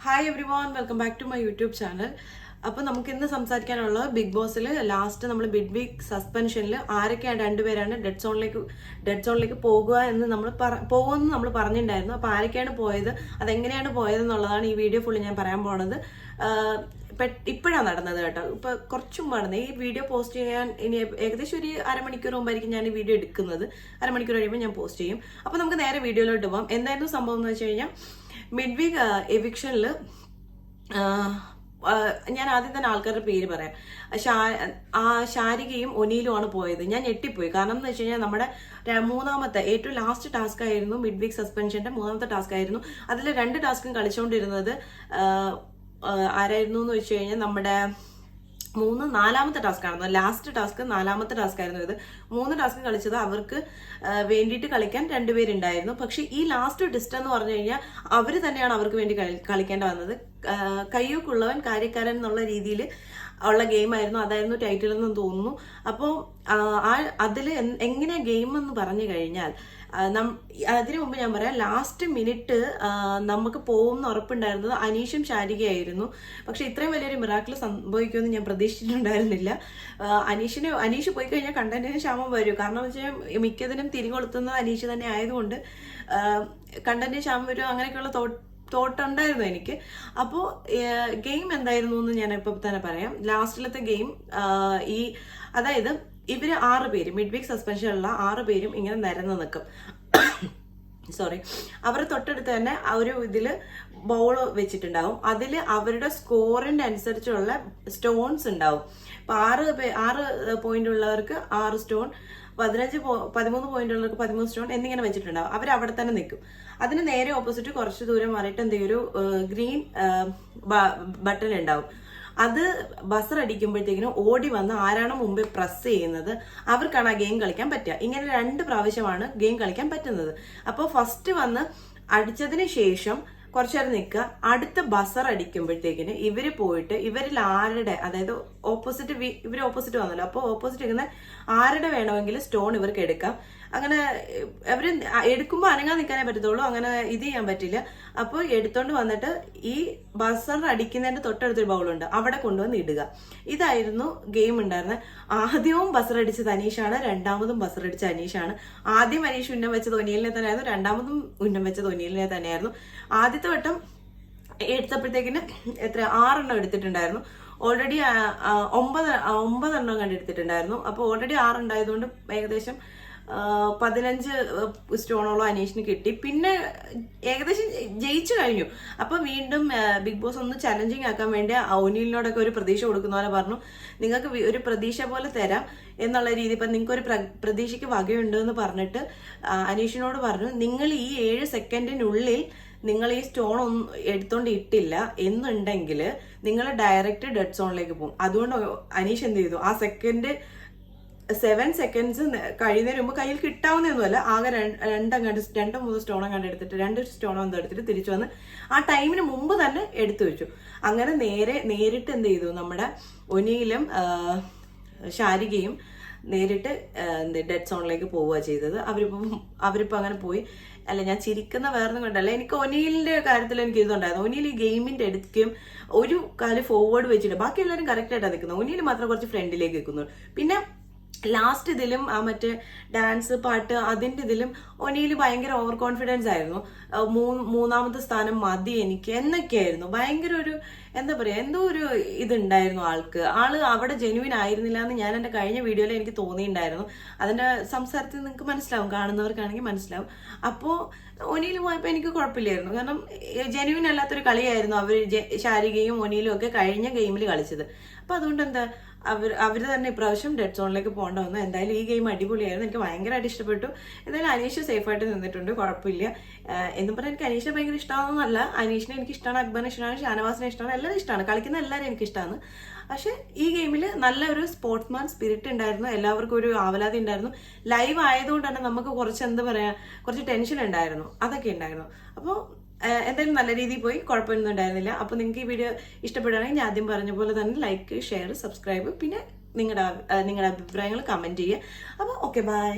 Hi everyone, welcome back to my YouTube channel. അപ്പോൾ നമുക്ക് ഇന്ന് സംസാരിക്കാനുള്ളത് ബിഗ് ബോസിൽ ലാസ്റ്റ് നമ്മൾ ബിഗ് വീക്ക് സസ്പെൻഷനിൽ ആരൊക്കെയാണ് രണ്ടുപേരാണ് ഡെഡ് സോണിലേക്ക് പോകുക എന്ന് പോകുമെന്ന് നമ്മൾ പറഞ്ഞിട്ടുണ്ടായിരുന്നു. അപ്പോൾ ആരൊക്കെയാണ് പോയത്, അതെങ്ങനെയാണ് പോയതെന്നുള്ളതാണ് ഈ വീഡിയോ ഫുള്ള് ഞാൻ പറയാൻ പോണത്. ഇപ്പോഴാണ് നടന്നത് കേട്ടോ. ഇപ്പൊ കുറച്ചും മുമ്പാണ് ഈ വീഡിയോ പോസ്റ്റ് ചെയ്യാൻ ഇനി ഏകദേശം ഒരു അരമണിക്കൂർ മുമ്പായിരിക്കും ഞാൻ ഈ വീഡിയോ എടുക്കുന്നത്. അരമണിക്കൂർ കഴിയുമ്പോൾ ഞാൻ പോസ്റ്റ് ചെയ്യും. അപ്പോൾ നമുക്ക് നേരെ വീഡിയോയിലോട്ട് പോകാം. എന്തായിരുന്നു സംഭവം എന്ന് വെച്ച് കഴിഞ്ഞാൽ, മിഡ് വീക്ക് എവിക്ഷനിൽ ഞാൻ ആദ്യം തന്നെ ആൾക്കാരുടെ പേര് പറയാം. ശാരികയും ഒനീലുമാണ് പോയത്. ഞാൻ ഞെട്ടിപ്പോയി. കാരണം എന്ന് വെച്ച് കഴിഞ്ഞാൽ നമ്മുടെ മൂന്നാമത്തെ ഏറ്റവും ലാസ്റ്റ് ടാസ്ക് ആയിരുന്നു മിഡ് വീക്ക് സസ്പെൻഷന്റെ മൂന്നാമത്തെ ടാസ്ക് ആയിരുന്നു. അതിൽ 2 ടാസ്കും കളിച്ചുകൊണ്ടിരുന്നത് ആരായിരുന്നു എന്ന് വെച്ച് കഴിഞ്ഞാൽ നമ്മുടെ നാലാമത്തെ ടാസ്ക് ആയിരുന്നു. ലാസ്റ്റ് ടാസ്ക് 4ാമത്തെ ടാസ്ക് ആയിരുന്നു ഇത്. 3 ടാസ്ക് കളിച്ചത് അവർക്ക് വേണ്ടിയിട്ട് കളിക്കാൻ 2 പേരുണ്ടായിരുന്നു. പക്ഷെ ഈ ലാസ്റ്റ് ടിസ്റ്റ് എന്ന് പറഞ്ഞു കഴിഞ്ഞാൽ അവർ തന്നെയാണ് അവർക്ക് വേണ്ടി കളിക്കേണ്ട വന്നത്. കയ്യൂക്കുള്ളവൻ കാര്യക്കാരൻ എന്നുള്ള രീതിയിൽ ഉള്ള ഗെയിം ആയിരുന്നു. അതായിരുന്നു ടൈറ്റിൽ എന്ന് തോന്നുന്നു. അപ്പോൾ അതിൽ എങ്ങനെയാ ഗെയിം എന്ന് പറഞ്ഞു കഴിഞ്ഞാൽ, അതിനു മുമ്പ് ഞാൻ പറയാം, ലാസ്റ്റ് മിനിറ്റ് നമുക്ക് പോകുമെന്ന് ഉറപ്പുണ്ടായിരുന്നത് അനീഷും ശാരികയായിരുന്നു. പക്ഷെ ഇത്രയും വലിയൊരു മിറാക്കിൾ സംഭവിക്കുമെന്ന് ഞാൻ പ്രതീക്ഷിച്ചിട്ടുണ്ടായിരുന്നില്ല. അനീഷ് പോയി കഴിഞ്ഞാൽ കണ്ടന്റിന് ക്ഷാമം വരും. കാരണം വെച്ചാൽ മിക്കതിനും തിരികൊളുത്തുന്നത് അനീഷ് തന്നെ ആയതുകൊണ്ട് കണ്ടന്റിന് ക്ഷാമം വരും, അങ്ങനെയൊക്കെയുള്ള തോട്ടുണ്ടായിരുന്നു എനിക്ക്. അപ്പോൾ ഗെയിം എന്തായിരുന്നു എന്ന് ഞാൻ ഇപ്പൊ തന്നെ പറയാം. ലാസ്റ്റിലത്തെ ഗെയിം അതായത് ഇവര് 6 പേര്, മിഡ് വീക്ക് സസ്പെൻഷനുള്ള 6 പേരും ഇങ്ങനെ നിരന്ന് നിൽക്കും. സോറി, അവർ തൊട്ടടുത്ത് തന്നെ ഒരു ഇതില് ബൗള് വെച്ചിട്ടുണ്ടാവും. അതിൽ അവരുടെ സ്കോറിന്റെ അനുസരിച്ചുള്ള സ്റ്റോൺസ് ഉണ്ടാവും. ഇപ്പൊ 6 പോയിന്റ് ഉള്ളവർക്ക് 6 സ്റ്റോൺ, 13 പോയിന്റ് ഉള്ളവർക്ക് 13 സ്റ്റോൺ എന്നിങ്ങനെ വെച്ചിട്ടുണ്ടാവും. അവർ അവിടെ തന്നെ നിൽക്കും. അതിന് നേരെ ഓപ്പോസിറ്റ് കുറച്ച് ദൂരം മാറിയിട്ട് എന്തെങ്കിലും ഒരു ഗ്രീൻ ബട്ടൺ ഉണ്ടാവും. അത് ബസർ അടിക്കുമ്പോഴത്തേക്കിനും ഓടി വന്ന് ആരാണോ മുമ്പേ പ്രസ് ചെയ്യുന്നത് അവർക്കാണ് ആ ഗെയിം കളിക്കാൻ പറ്റുക. ഇങ്ങനെ 2 പ്രാവശ്യമാണ് ഗെയിം കളിക്കാൻ പറ്റുന്നത്. അപ്പോൾ ഫസ്റ്റ് വന്ന് അടിച്ചതിന് ശേഷം കുറച്ചു നേരം നിൽക്കുക. അടുത്ത ബസർ അടിക്കുമ്പോഴത്തേക്കിന് ഇവര് പോയിട്ട് ഇവരിൽ ആരുടെ, അതായത് ഇവര് ഓപ്പോസിറ്റ് വന്നല്ലോ, അപ്പോൾ ഓപ്പോസിറ്റ് നിൽക്കുന്ന ആരുടെ വേണമെങ്കിലും സ്റ്റോൺ ഇവർക്ക് എടുക്കാം. അങ്ങനെ അവര് എടുക്കുമ്പോൾ അനങ്ങാൻ നിൽക്കാനേ പറ്റത്തുള്ളൂ, അങ്ങനെ ഇത് ചെയ്യാൻ പറ്റില്ല. അപ്പോൾ എടുത്തോണ്ട് വന്നിട്ട് ഈ ബസർ അടിക്കുന്നതിന്റെ തൊട്ടടുത്തൊരു ബൗളുണ്ട്, അവിടെ കൊണ്ടുവന്ന് ഇടുക. ഇതായിരുന്നു ഗെയിം ഉണ്ടായിരുന്നത്. ആദ്യവും ബസർ അടിച്ചത് അനീഷാണ്, 2ാമതും ബസർ അടിച്ച അനീഷാണ്. ആദ്യം അനീഷ് ഉന്നം വെച്ചത് ഒനീലിനെ തന്നെയായിരുന്നു, 2ാമതും ഉന്നം വെച്ചത് ഒനീലിനെ തന്നെയായിരുന്നു. ആദ്യത്തെ വട്ടം എടുത്തപ്പോഴത്തേക്കിന് 6 എടുത്തിട്ടുണ്ടായിരുന്നു. ഓൾറെഡി 9 കണ്ടെടുത്തിട്ടുണ്ടായിരുന്നു. അപ്പോൾ ഓൾറെഡി 6 ഉണ്ടായതുകൊണ്ട് ഏകദേശം 15 സ്റ്റോണോളം അനീഷിന് കിട്ടി. പിന്നെ ഏകദേശം ജയിച്ചു കഴിഞ്ഞു. അപ്പൊ വീണ്ടും ബിഗ് ബോസ് ഒന്ന് ചലഞ്ചിങ് ആക്കാൻ വേണ്ടി ഒനീലിനോടൊക്കെ ഒരു പ്രതീക്ഷ കൊടുക്കുന്ന പോലെ പറഞ്ഞു, നിങ്ങൾക്ക് ഒരു പ്രതീക്ഷ പോലെ തരാം എന്നുള്ള രീതി. ഇപ്പൊ നിങ്ങൾക്ക് ഒരു പ്രതീക്ഷയ്ക്ക് വകയുണ്ട് എന്ന് പറഞ്ഞിട്ട് അനീഷിനോട് പറഞ്ഞു, നിങ്ങൾ ഈ 7 സെക്കൻഡിനുള്ളിൽ നിങ്ങൾ ഈ സ്റ്റോൺ ഒന്നും എടുത്തോണ്ട് ഇട്ടില്ല എന്നുണ്ടെങ്കിൽ നിങ്ങൾ ഡയറക്റ്റ് ഡെഡ് സോണിലേക്ക് പോകും. അതുകൊണ്ട് അനീഷ് എന്ത് ചെയ്തു, ആ 7 സെക്കൻഡ്സ് കഴിയുന്നതിന് മുമ്പ് കയ്യിൽ കിട്ടാവുന്നതൊന്നുമല്ല, ആകെ 2-3 സ്റ്റോൺ കണ്ട് എടുത്തിട്ട് 2 സ്റ്റോണോ എന്തോ എടുത്തിട്ട് തിരിച്ചു വന്ന് ആ ടൈമിന് മുമ്പ് തന്നെ എടുത്തു വെച്ചു. അങ്ങനെ നേരിട്ട് എന്ത് ചെയ്തു, നമ്മുടെ ഒനിയിലും ശാരികയും നേരിട്ട് ഡെഡ് സോണിലേക്ക് പോവുക ചെയ്തത്. അവരിപ്പോ അങ്ങനെ പോയി. അല്ല, ഞാൻ ചിരിക്കുന്ന വേറൊന്നും കണ്ടല്ല. എനിക്ക് ഒനീലിന്റെ കാര്യത്തിൽ എനിക്ക് ഇതുണ്ടായിരുന്നു. ഒനീൽ ഈ ഗെയിമിന്റെ അടുക്കും ഒരു കാല് ഫോർവേഡ് വെച്ചിട്ട് ബാക്കി എല്ലാവരും കറക്റ്റ് ആയിട്ടാണ് നിൽക്കുന്നത്. ഒനീൽ മാത്രം കുറച്ച് ഫ്രണ്ടിലേക്ക് നിൽക്കുന്നു. പിന്നെ ലാസ്റ്റ് ഇതിലും മറ്റേ ഡാൻസ് പാട്ട് അതിന്റെ ഇതിലും ഒനീല് ഭയങ്കര ഓവർ കോൺഫിഡൻസ് ആയിരുന്നു. 3ാമത്തെ സ്ഥാനം മതി എനിക്ക് എന്നൊക്കെയായിരുന്നു. ഭയങ്കര ഒരു എന്താ പറയാ, എന്തോ ഒരു ഇതുണ്ടായിരുന്നു ആള് അവിടെ ജെന്യുവിൻ ആയിരുന്നില്ല എന്ന് ഞാൻ എന്റെ കഴിഞ്ഞ വീഡിയോയിൽ എനിക്ക് തോന്നിയിട്ടുണ്ടായിരുന്നു. അതിന്റെ സംസാരത്തിൽ നിങ്ങൾക്ക് മനസ്സിലാവും, കാണുന്നവർക്കാണെങ്കിൽ മനസ്സിലാവും. അപ്പോൾ ഒനീല് പോയപ്പോൾ എനിക്ക് കുഴപ്പമില്ലായിരുന്നു. കാരണം ജെന്യുവിൻ അല്ലാത്തൊരു കളിയായിരുന്നു ശാരികയും ഒനീലും ഒക്കെ കഴിഞ്ഞ ഗെയിമിൽ കളിച്ചത്. അപ്പൊ അതുകൊണ്ട് എന്താ അവര് തന്നെ ഇപ്രാവശ്യം ഡെഡ് സോണിലേക്ക് പോകേണ്ട വന്നു. എന്തായാലും ഈ ഗെയിം അടിപൊളിയായിരുന്നു, എനിക്ക് ഭയങ്കരമായിട്ട് ഇഷ്ടപ്പെട്ടു. എന്തായാലും അനീഷ് സേഫായിട്ട് നിന്നിട്ടുണ്ട്, കുഴപ്പമില്ല. എന്നും പറഞ്ഞാൽ എനിക്ക് അനീഷിനെ ഭയങ്കര ഇഷ്ടമാണെന്നല്ല, അനീഷിനെ എനിക്ക് ഇഷ്ടമാണ്, അക്ബറിനെ ഇഷ്ടമാണ്, ഷാനവാസിനെ ഇഷ്ടമാണ്, എല്ലാവരും ഇഷ്ടമാണ്, കളിക്കുന്ന എല്ലാവരും എനിക്ക് ഇഷ്ടമാണ്. പക്ഷെ ഈ ഗെയിമിൽ നല്ലൊരു സ്പോർട്സ്മാൻ സ്പിരിറ്റ് ഉണ്ടായിരുന്നു, എല്ലാവർക്കും ഒരു ആവലാതി ഉണ്ടായിരുന്നു. ലൈവ് ആയതുകൊണ്ട് തന്നെ നമുക്ക് കുറച്ച് എന്താ പറയാ, കുറച്ച് ടെൻഷൻ ഉണ്ടായിരുന്നു, അതൊക്കെ ഉണ്ടായിരുന്നു. അപ്പോൾ എന്തായാലും നല്ല രീതിയിൽ പോയി, കുഴപ്പമൊന്നും ഉണ്ടായിരുന്നില്ല. അപ്പോൾ നിങ്ങൾക്ക് ഈ വീഡിയോ ഇഷ്ടപ്പെടുകയാണെങ്കിൽ ഞാൻ ആദ്യം പറഞ്ഞ പോലെ തന്നെ ലൈക്ക്, ഷെയർ, സബ്സ്ക്രൈബ്, പിന്നെ നിങ്ങളുടെ അഭിപ്രായങ്ങൾ കമന്റ് ചെയ്യുക. അപ്പോൾ ഓക്കെ, ബൈ.